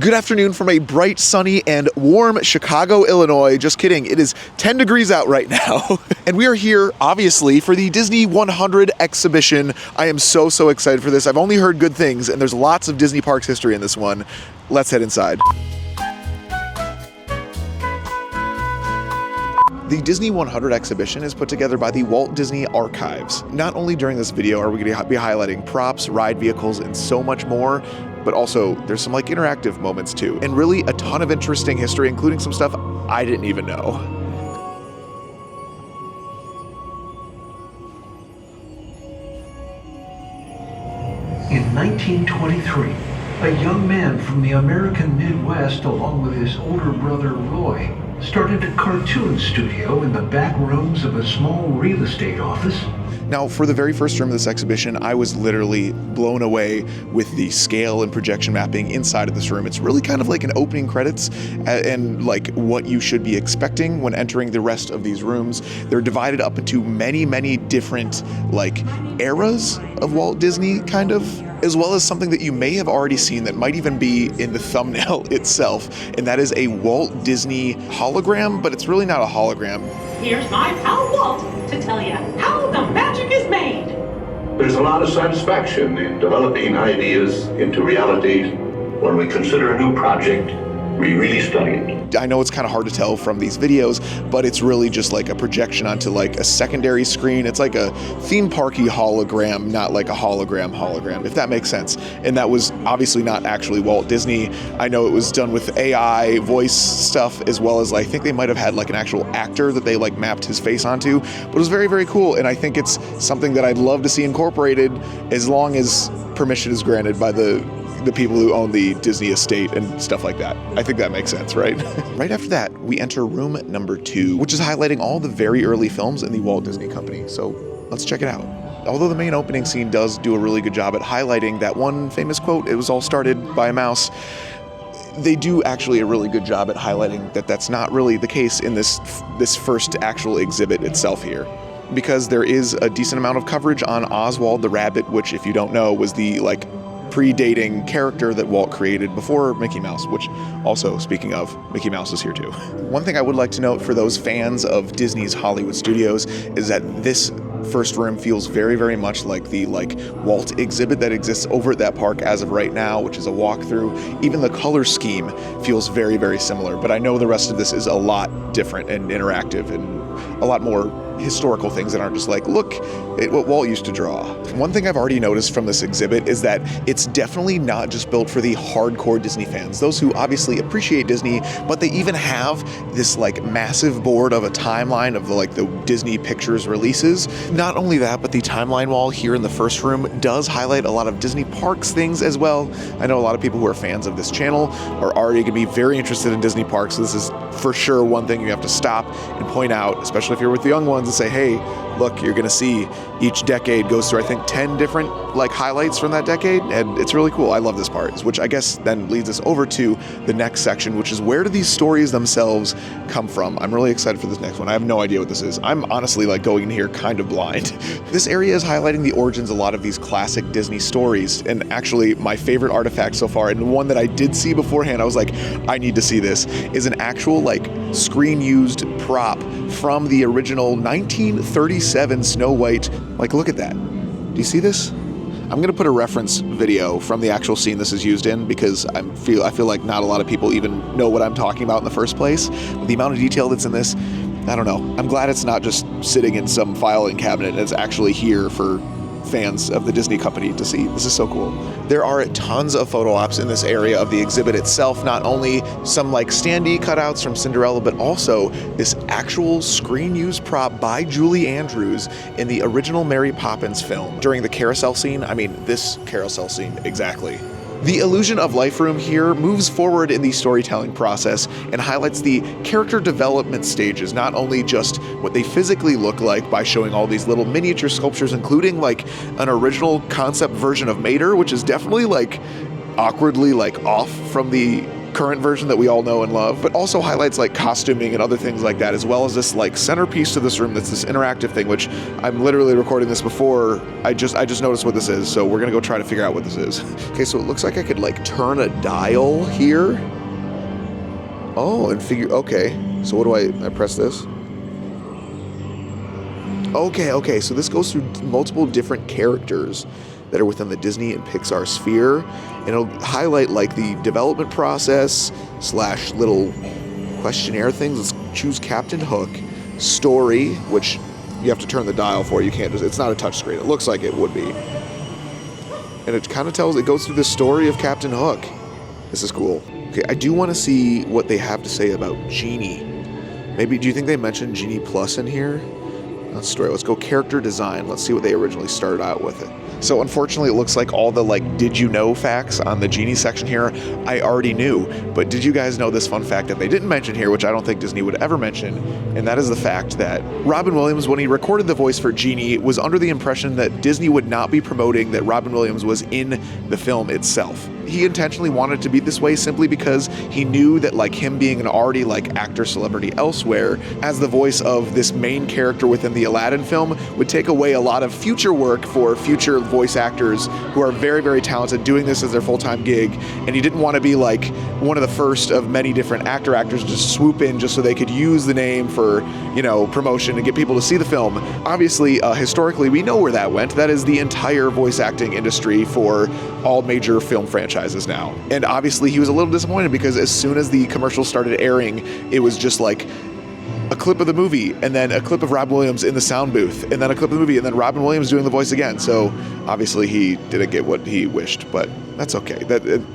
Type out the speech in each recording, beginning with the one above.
Good afternoon from a bright, sunny, and warm Chicago, Illinois. Just kidding, it is 10 degrees out right now. And we are here, obviously, for the Disney 100 exhibition. I am so excited for this. I've only heard good things, and there's lots of Disney Parks history in this one. Let's head inside. The Disney 100 exhibition is put together by the Walt Disney Archives. Not only during this video are we going to be highlighting props, ride vehicles, and so much more, but also there's some interactive moments too, and really a ton of interesting history, including some stuff I didn't even know. In 1923, a young man from the American Midwest, along with his older brother Roy, started a cartoon studio in the back rooms of a small real estate office. Now, for the very first room of this exhibition, I was literally blown away with the scale and projection mapping inside of this room. It's really kind of like an opening credits and like what you should be expecting when entering the rest of these rooms. They're divided up into many different eras of Walt Disney, kind of, as well as something that you may have already seen that might even be in the thumbnail itself, and that is a Walt Disney hologram, but it's really not a hologram. Here's my pal Walt to tell you how the magic is made. There's a lot of satisfaction in developing ideas into reality. When we consider a new project, we really study it. I know it's kind of hard to tell from these videos, but it's really just like a projection onto a secondary screen. It's like a theme parky hologram, not like a hologram, if that makes sense. And that was obviously not actually Walt Disney. I know it was done with AI voice stuff, as well as I think they might have had an actual actor that they mapped his face onto, but it was very cool. And I think it's something that I'd love to see incorporated, as long as permission is granted by the people who own the Disney estate and stuff like that. I think that makes sense, right? Right after that, we enter room number 2, which is highlighting all the very early films in the Walt Disney Company. So let's check it out. Although the main opening scene does do a really good job at highlighting that one famous quote, "It was all started by a mouse," they do actually a really good job at highlighting that that's not really the case in this first actual exhibit itself here. Because there is a decent amount of coverage on Oswald the Rabbit, which, if you don't know, was the predating character that Walt created before Mickey Mouse, which also, speaking of, Mickey Mouse is here too. One thing I would like to note for those fans of Disney's Hollywood Studios is that this first room feels very much like the Walt exhibit that exists over at that park as of right now, which is a walkthrough. Even the color scheme feels very similar, but I know the rest of this is a lot different and interactive and a lot more historical things that aren't just look at what Walt used to draw. One thing I've already noticed from this exhibit is that it's definitely not just built for the hardcore Disney fans, those who obviously appreciate Disney, but they even have this massive board of a timeline of the Disney Pictures releases. Not only that, but the timeline wall here in the first room does highlight a lot of Disney Parks things as well. I know a lot of people who are fans of this channel are already going to be very interested in Disney Parks, so this is for sure one thing you have to stop and point out, especially if you're with the young ones, and say, hey, look, you're going to see each decade goes through, I think, 10 different highlights from that decade, and it's really cool. I love this part, which I guess then leads us over to the next section, which is where do these stories themselves come from? I'm really excited for this next one. I have no idea what this is. I'm honestly going in here kind of blind. This area is highlighting the origins of a lot of these classic Disney stories, and actually my favorite artifact so far, and one that I did see beforehand, I was like, I need to see this, is an actual screen-used prop from the original 1937 Snow White. Look at that. Do you see this? I'm going to put a reference video from the actual scene this is used in, because I feel like not a lot of people even know what I'm talking about in the first place. But the amount of detail that's in this, I don't know. I'm glad it's not just sitting in some filing cabinet. It's actually here for fans of the Disney company to see. This is so cool. There are tons of photo ops in this area of the exhibit itself, not only some standee cutouts from Cinderella, but also this actual screen-used prop by Julie Andrews in the original Mary Poppins film. During the carousel scene, this carousel scene exactly. The Illusion of Life room here moves forward in the storytelling process and highlights the character development stages, not only just what they physically look like by showing all these little miniature sculptures, including an original concept version of Mater, which is definitely awkwardly off from the current version that we all know and love, but also highlights like costuming and other things like that, as well as this like centerpiece to this room that's this interactive thing, which I'm literally recording this before I just noticed what this is, so we're gonna go try to figure out what this is. Okay, so it looks like I could like turn a dial here. Oh, and okay, so what do I press this? Okay, so this goes through multiple different characters that are within the Disney and Pixar sphere, and it'll highlight like the development process / little questionnaire things. Let's choose Captain Hook, story, which you have to turn the dial for. You can't just, it's not a touch screen. It looks like it would be. And it kind of it goes through the story of Captain Hook. This is cool. Okay, I do want to see what they have to say about Genie. Maybe, do you think they mentioned Genie Plus in here? Let's go character design. Let's see what they originally started out with it. So unfortunately, it looks like all the like did you know facts on the Genie section here I already knew, but did you guys know this fun fact that they didn't mention here, which I don't think Disney would ever mention, and that is the fact that Robin Williams, when he recorded the voice for Genie, was under the impression that Disney would not be promoting that Robin Williams was in the film itself. He intentionally wanted it to be this way simply because he knew that like him being an already like actor celebrity elsewhere as the voice of this main character within the Aladdin film would take away a lot of future work for future voice actors who are very, very talented doing this as their full-time gig, and he didn't want to be like one of the first of many different actors just swoop in just so they could use the name for, you know, promotion and get people to see the film. Obviously, historically, we know where that went. That is the entire voice acting industry for all major film franchises now. And obviously he was a little disappointed because as soon as the commercial started airing, it was just like a clip of the movie and then a clip of Robin Williams in the sound booth and then a clip of the movie and then Robin Williams doing the voice again. So obviously he didn't get what he wished, but that's okay.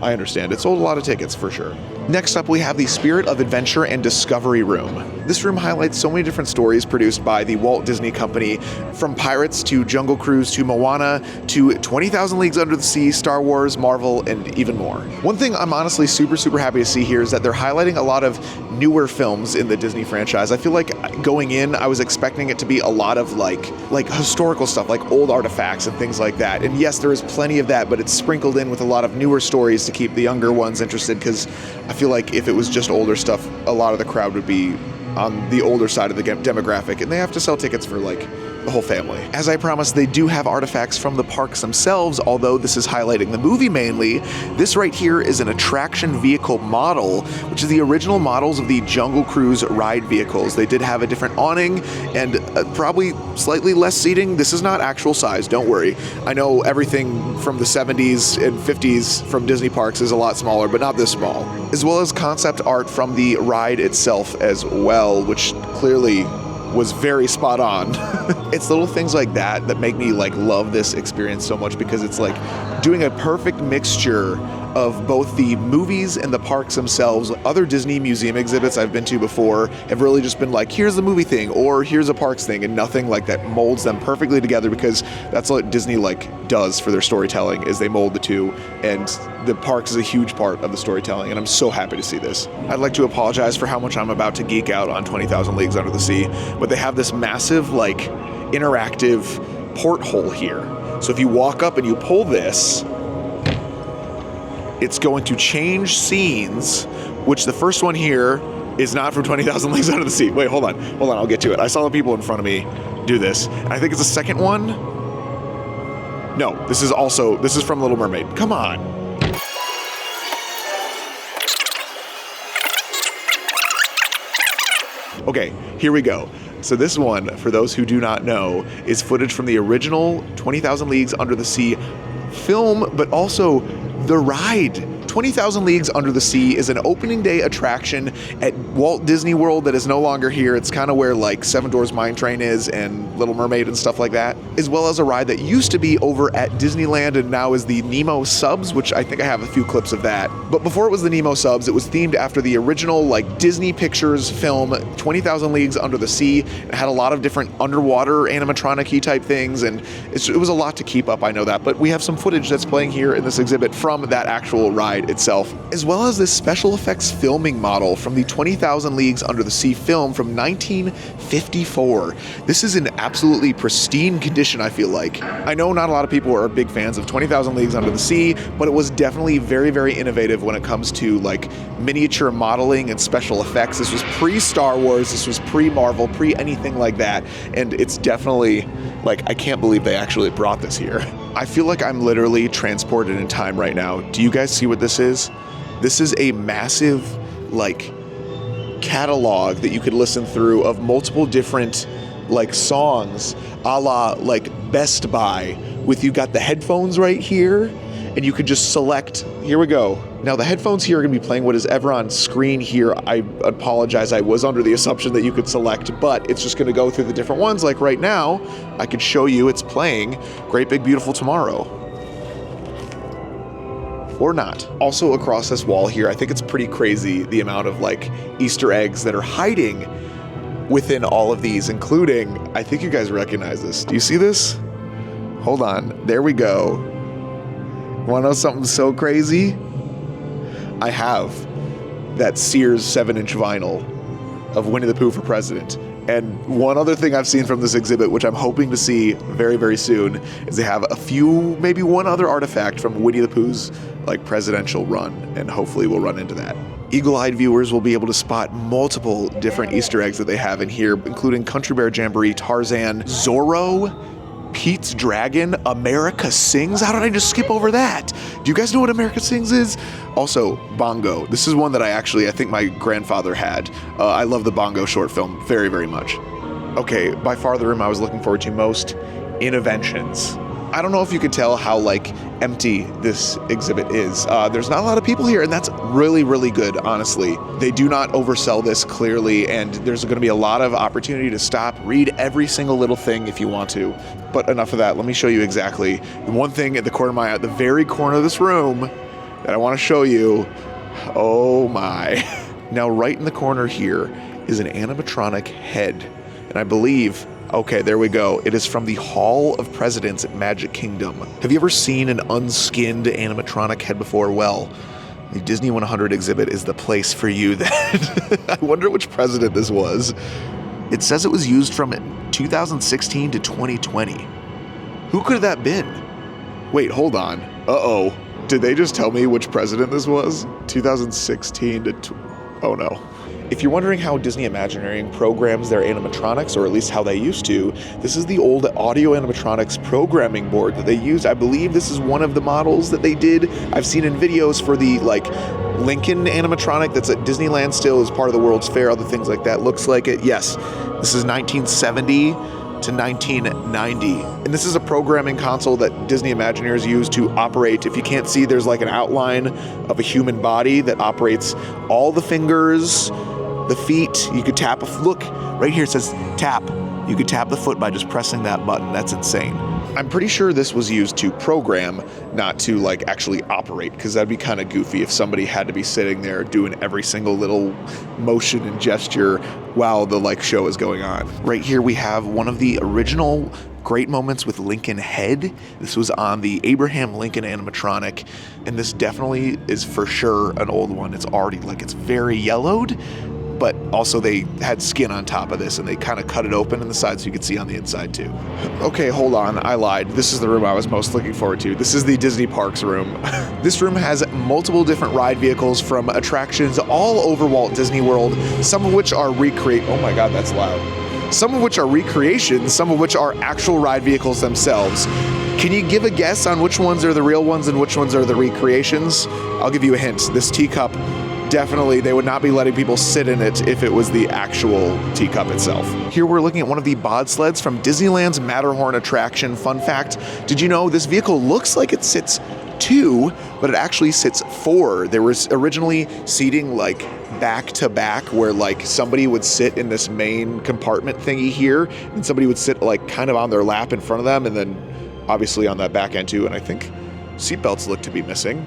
I understand. It sold a lot of tickets for sure. Next up, we have the Spirit of Adventure and Discovery Room. This room highlights so many different stories produced by the Walt Disney Company, from Pirates to Jungle Cruise to Moana to 20,000 Leagues Under the Sea, Star Wars, Marvel, and even more. One thing I'm honestly super, super happy to see here is that they're highlighting a lot of newer films in the Disney franchise. I feel like going in, I was expecting it to be a lot of like historical stuff, like old artifacts and things like that. And yes, there is plenty of that, but it's sprinkled in with a lot of newer stories to keep the younger ones interested, because I feel like if it was just older stuff, a lot of the crowd would be on the older side of the demographic, and they have to sell tickets for like the whole family. As I promised, they do have artifacts from the parks themselves, although this is highlighting the movie mainly. This right here is an attraction vehicle model, which is the original models of the Jungle Cruise ride vehicles. They did have a different awning and probably slightly less seating. This is not actual size, don't worry. I know everything from the 70s and 50s from Disney parks is a lot smaller, but not this small. As well as concept art from the ride itself as well, which clearly was very spot on. It's little things like that that make me like love this experience so much, because it's like doing a perfect mixture of both the movies and the parks themselves. Other Disney museum exhibits I've been to before have really just been like, here's the movie thing or here's a parks thing, and nothing like that molds them perfectly together, because that's what Disney like does for their storytelling, is they mold the two, and the parks is a huge part of the storytelling, and I'm so happy to see this. I'd like to apologize for how much I'm about to geek out on 20,000 Leagues Under the Sea, but they have this massive like interactive porthole here. So if you walk up and you pull this, it's going to change scenes, which the first one here is not from 20,000 Leagues Under the Sea. Wait, hold on, I'll get to it. I saw the people in front of me do this. And I think it's the second one. No, this is from Little Mermaid. Come on. Okay, here we go. So this one, for those who do not know, is footage from the original 20,000 Leagues Under the Sea film, but also the ride. 20,000 Leagues Under the Sea is an opening day attraction at Walt Disney World that is no longer here. It's kind of where like Seven Dwarfs Mine Train is and Little Mermaid and stuff like that, as well as a ride that used to be over at Disneyland and now is the Nemo Subs, which I think I have a few clips of that. But before it was the Nemo Subs, it was themed after the original like Disney Pictures film 20,000 Leagues Under the Sea. It had a lot of different underwater animatronic-y type things, and it was a lot to keep up, I know that, but we have some footage that's playing here in this exhibit from that actual ride ride itself, as well as this special effects filming model from the 20,000 Leagues Under the Sea film from 1954. This is in absolutely pristine condition, I feel like. I know not a lot of people are big fans of 20,000 Leagues Under the Sea, but it was definitely very, very innovative when it comes to like miniature modeling and special effects. This was pre-Star Wars, this was pre-Marvel, pre-anything like that, and it's definitely, like, I can't believe they actually brought this here. I feel like I'm literally transported in time right now. Do you guys see what this is? This is a massive, like, catalog that you could listen through of multiple different, like, songs, a la, like, Best Buy, with you got the headphones right here, and you could just select, here we go. Now the headphones here are gonna be playing what is ever on screen here. I apologize, I was under the assumption that you could select, but it's just gonna go through the different ones. Like right now, I could show you it's playing Great Big Beautiful Tomorrow. Or not. Also across this wall here, I think it's pretty crazy the amount of like Easter eggs that are hiding within all of these, including, I think you guys recognize this. Do you see this? Hold on, there we go. Wanna know something so crazy? I have that Sears 7-inch vinyl of Winnie the Pooh for President. And one other thing I've seen from this exhibit, which I'm hoping to see very, very soon, is they have a few, maybe one other artifact from Winnie the Pooh's like presidential run, and hopefully we'll run into that. Eagle-eyed viewers will be able to spot multiple different Easter eggs that they have in here, including Country Bear Jamboree, Tarzan, Zorro, Pete's Dragon, America Sings. How did I just skip over that? Do you guys know what America Sings is? Also, Bongo. This is one that I think my grandfather had. I love the Bongo short film very, very much. Okay, by far the room I was looking forward to most, Innoventions. I don't know if you could tell how like empty this exhibit is. There's not a lot of people here, and that's really, really good, honestly. They do not oversell this clearly, and there's going to be a lot of opportunity to stop, read every single little thing if you want to. But enough of that. Let me show you exactly the one thing at the very corner of this room that I want to show you. Oh my. Now, right in the corner here is an animatronic head, and I believe, okay, there we go. It is from the Hall of Presidents at Magic Kingdom. Have you ever seen an unskinned animatronic head before? Well, the Disney 100 exhibit is the place for you then. I wonder which president this was. It says it was used from 2016 to 2020. Who could have that been? Wait, hold on. Uh-oh. Did they just tell me which president this was? 2016 to oh no. If you're wondering how Disney Imagineering programs their animatronics, or at least how they used to, this is the old audio animatronics programming board that they use. I believe this is one of the models that they did. I've seen in videos for the like Lincoln animatronic that's at Disneyland still as part of the World's Fair, other things like that. Looks like it. Yes, this is 1970 to 1990. And this is a programming console that Disney Imagineers use to operate. If you can't see, there's like an outline of a human body that operates all the fingers, the feet. You could tap look, right here it says tap. You could tap the foot by just pressing that button. That's insane. I'm pretty sure this was used to program, not to like actually operate, because that'd be kind of goofy if somebody had to be sitting there doing every single little motion and gesture while the like show is going on. Right here we have one of the original Great Moments with Lincoln Head. This was on the Abraham Lincoln animatronic, and this definitely is for sure an old one. It's already like, it's very yellowed, but also they had skin on top of this and they kind of cut it open in the side so you could see on the inside too. Okay, hold on, I lied. This is the room I was most looking forward to. This is the Disney Parks room. This room has multiple different ride vehicles from attractions all over Walt Disney World, some of which are oh my God, that's loud. Some of which are recreations, some of which are actual ride vehicles themselves. Can you give a guess on which ones are the real ones and which ones are the recreations? I'll give you a hint. This teacup, definitely they would not be letting people sit in it if it was the actual teacup itself. Here we're looking at one of the bobsleds from Disneyland's Matterhorn attraction. Fun fact, did you know this vehicle looks like it sits 2, but it actually sits 4. There was originally seating like back to back where like somebody would sit in this main compartment thingy here and somebody would sit like kind of on their lap in front of them, and then obviously on that back end too. And I think seatbelts look to be missing.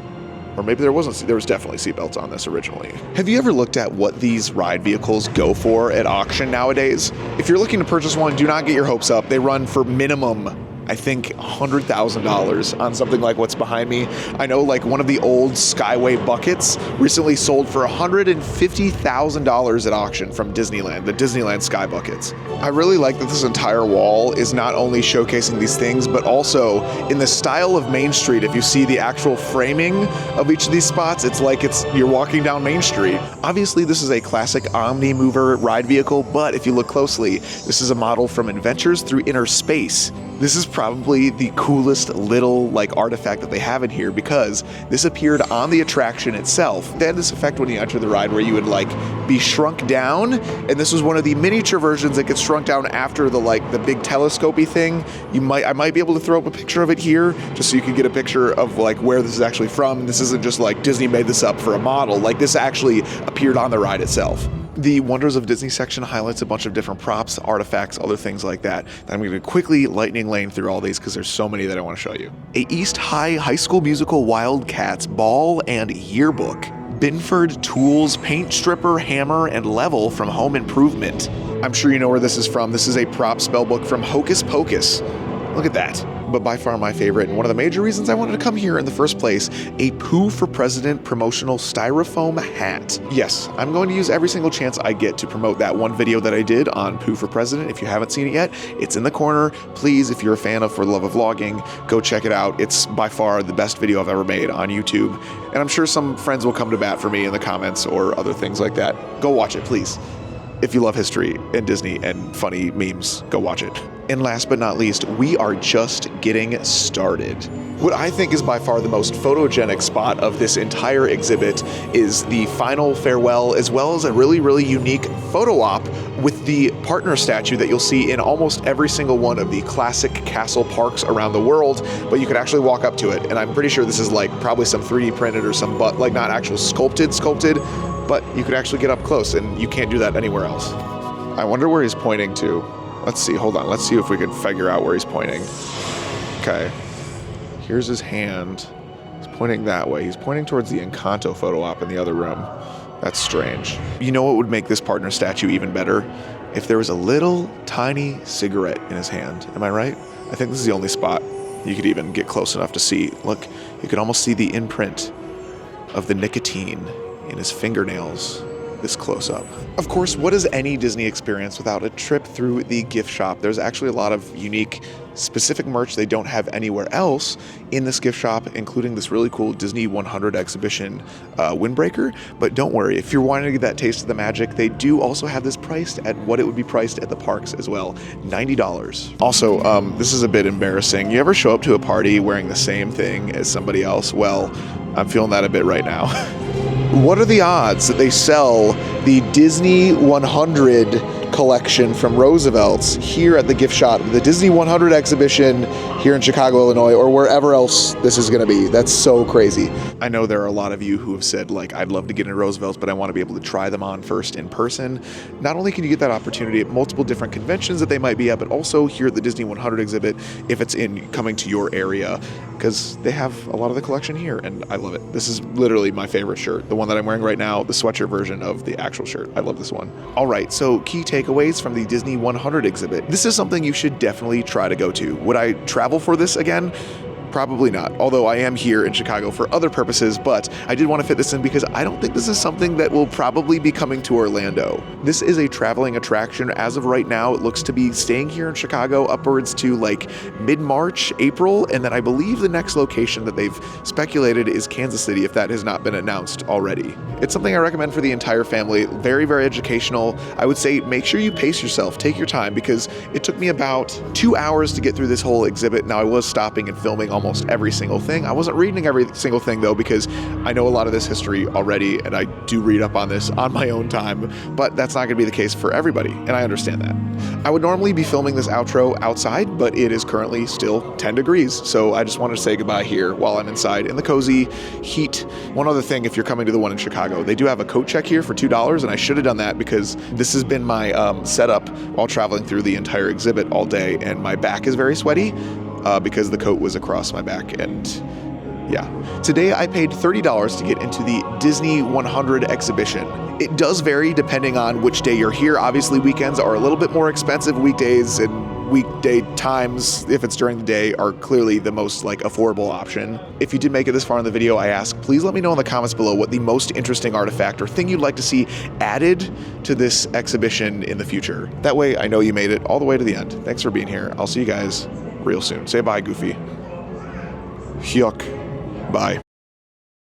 Or maybe there was definitely seatbelts on this originally. Have you ever looked at what these ride vehicles go for at auction nowadays? If you're looking to purchase one, do not get your hopes up. They run for minimum I think $100,000 on something like what's behind me. I know like one of the old Skyway buckets recently sold for $150,000 at auction from Disneyland, the Disneyland Sky buckets. I really like that this entire wall is not only showcasing these things, but also in the style of Main Street. If you see the actual framing of each of these spots, it's like you're walking down Main Street. Obviously, this is a classic Omni-Mover ride vehicle, but if you look closely, this is a model from Adventures Through Inner Space. This is probably the coolest little like artifact that they have in here because this appeared on the attraction itself. They had this effect when you enter the ride where you would like be shrunk down, and this was one of the miniature versions that gets shrunk down after the big telescopy thing. I might be able to throw up a picture of it here just so you can get a picture of like where this is actually from. This isn't just like Disney made this up for a model. Like this actually appeared on the ride itself. The Wonders of Disney section highlights a bunch of different props, artifacts, other things like that. I'm going to quickly lightning lane through all these because there's so many that I want to show you. A East High School Musical Wildcats ball and yearbook. Binford Tools paint stripper, hammer, and level from Home Improvement. I'm sure you know where this is from. This is a prop spellbook from Hocus Pocus. Look at that. But by far my favorite, and one of the major reasons I wanted to come here in the first place, a Pooh for President promotional styrofoam hat. Yes, I'm going to use every single chance I get to promote that one video that I did on Pooh for President. If you haven't seen it yet, it's in the corner. Please, if you're a fan of For the Love of Vlogging, go check it out. It's by far the best video I've ever made on YouTube. And I'm sure some friends will come to bat for me in the comments or other things like that. Go watch it, please. If you love history and Disney and funny memes, go watch it. And last but not least, we are just getting started. What I think is by far the most photogenic spot of this entire exhibit is the final farewell, as well as a really, really unique photo op with the partner statue that you'll see in almost every single one of the classic castle parks around the world, but you could actually walk up to it. And I'm pretty sure this is like probably some 3D printed or some, but like not actual sculpted, but you could actually get up close and you can't do that anywhere else. I wonder where he's pointing to. Let's see, hold on. Let's see if we can figure out where he's pointing. Okay. Here's his hand. He's pointing that way. He's pointing towards the Encanto photo op in the other room. That's strange. You know what would make this partner statue even better? If there was a little tiny cigarette in his hand. Am I right? I think this is the only spot you could even get close enough to see. Look, you can almost see the imprint of the nicotine in his fingernails this close up. Of course, what is any Disney experience without a trip through the gift shop? There's actually a lot of unique, specific merch they don't have anywhere else in this gift shop, including this really cool Disney 100 exhibition windbreaker. But don't worry, if you're wanting to get that taste of the magic, they do also have this priced at what it would be priced at the parks as well, $90. Also, this is a bit embarrassing. You ever show up to a party wearing the same thing as somebody else? Well, I'm feeling that a bit right now. What are the odds that they sell the Disney 100 collection from Roosevelt's here at the gift shop, the Disney 100 exhibition here in Chicago, Illinois, or wherever else this is going to be? That's so crazy. I know there are a lot of you who have said, like, I'd love to get into Roosevelt's, but I want to be able to try them on first in person. Not only can you get that opportunity at multiple different conventions that they might be at, but also here at the Disney 100 exhibit if it's coming to your area, because they have a lot of the collection here, and I love it. This is literally my favorite shirt. The one that I'm wearing right now, the sweatshirt version of the actual shirt. I love this one. All right, so key takeaways from the Disney 100 exhibit. This is something you should definitely try to go to. Would I travel for this again? Probably not, although I am here in Chicago for other purposes, but I did want to fit this in because I don't think this is something that will probably be coming to Orlando. This is a traveling attraction. As of right now, it looks to be staying here in Chicago upwards to like mid-March, April, and then I believe the next location that they've speculated is Kansas City, if that has not been announced already. It's something I recommend for the entire family. Very, very educational. I would say make sure you pace yourself, take your time, because it took me about 2 hours to get through this whole exhibit. Now, I was stopping and filming almost every single thing. I wasn't reading every single thing though, because I know a lot of this history already, and I do read up on this on my own time, but that's not going to be the case for everybody, and I understand that. I would normally be filming this outro outside, but it is currently still 10 degrees, so I just wanted to say goodbye here while I'm inside in the cozy heat. One other thing, if you're coming to the one in Chicago, they do have a coat check here for $2, and I should have done that because this has been my setup while traveling through the entire exhibit all day, and my back is very sweaty because the coat was across my back, and yeah. Today I paid $30 to get into the Disney 100 exhibition. It does vary depending on which day you're here. Obviously weekends are a little bit more expensive, weekdays and weekday times, if it's during the day, are clearly the most like affordable option. If you did make it this far in the video, I ask, please let me know in the comments below what the most interesting artifact or thing you'd like to see added to this exhibition in the future. That way I know you made it all the way to the end. Thanks for being here. I'll see you guys real soon. Say bye, Goofy. Hyuk. Bye.